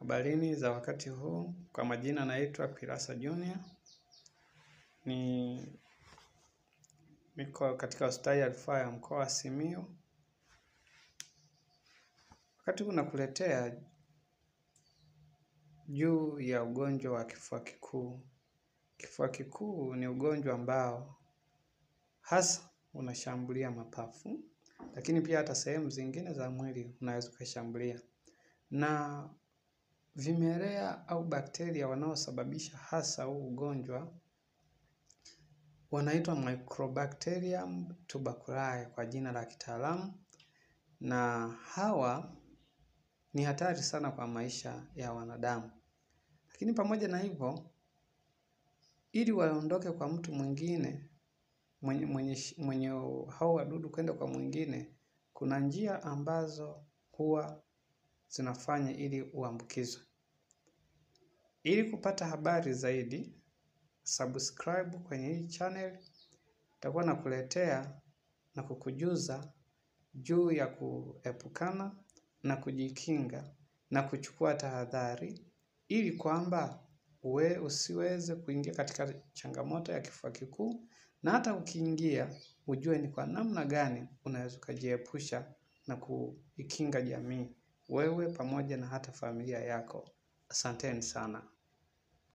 Habarini za wakati huu, kwa majina naitwa Pilasa Junior. Niko katika hospitali ya rufaa ya mkoa wa Simiyu. Wakati huu nakuletea juu ya ugonjwa wa kifua kikuu. Kifua kikuu ni ugonjwa ambao hasa unashambulia mapafu, lakini pia hata sehemu zingine za mwili unaweza kushambulia. Na vimelea au bakteria wanaosababisha hasa huu ugonjwa wanaitwa Mycobacterium tuberculosis kwa jina la kitaalamu, na hawa ni hatari sana kwa maisha ya wanadamu. Lakini pamoja na hivyo, ili waondoke kwa mtu mwingine mwenye hao wadudu kwenda kwa mwingine, kuna njia ambazo huwa zinafanya ili uambukizwe. Ili kupata habari zaidi, subscribe kwenye hii channel. Nitakuwa nakuletea na kukujuza juu ya kuepukana na kujikinga na kuchukua tahadhari, ili kwamba usiweze kuingia katika changamoto ya kifua kikuu, na hata ukiingia ujue ni kwa namna gani unaweza kujiepusha na kuikinga jamii, wewe pamoja na hata familia yako. Asanteni sana.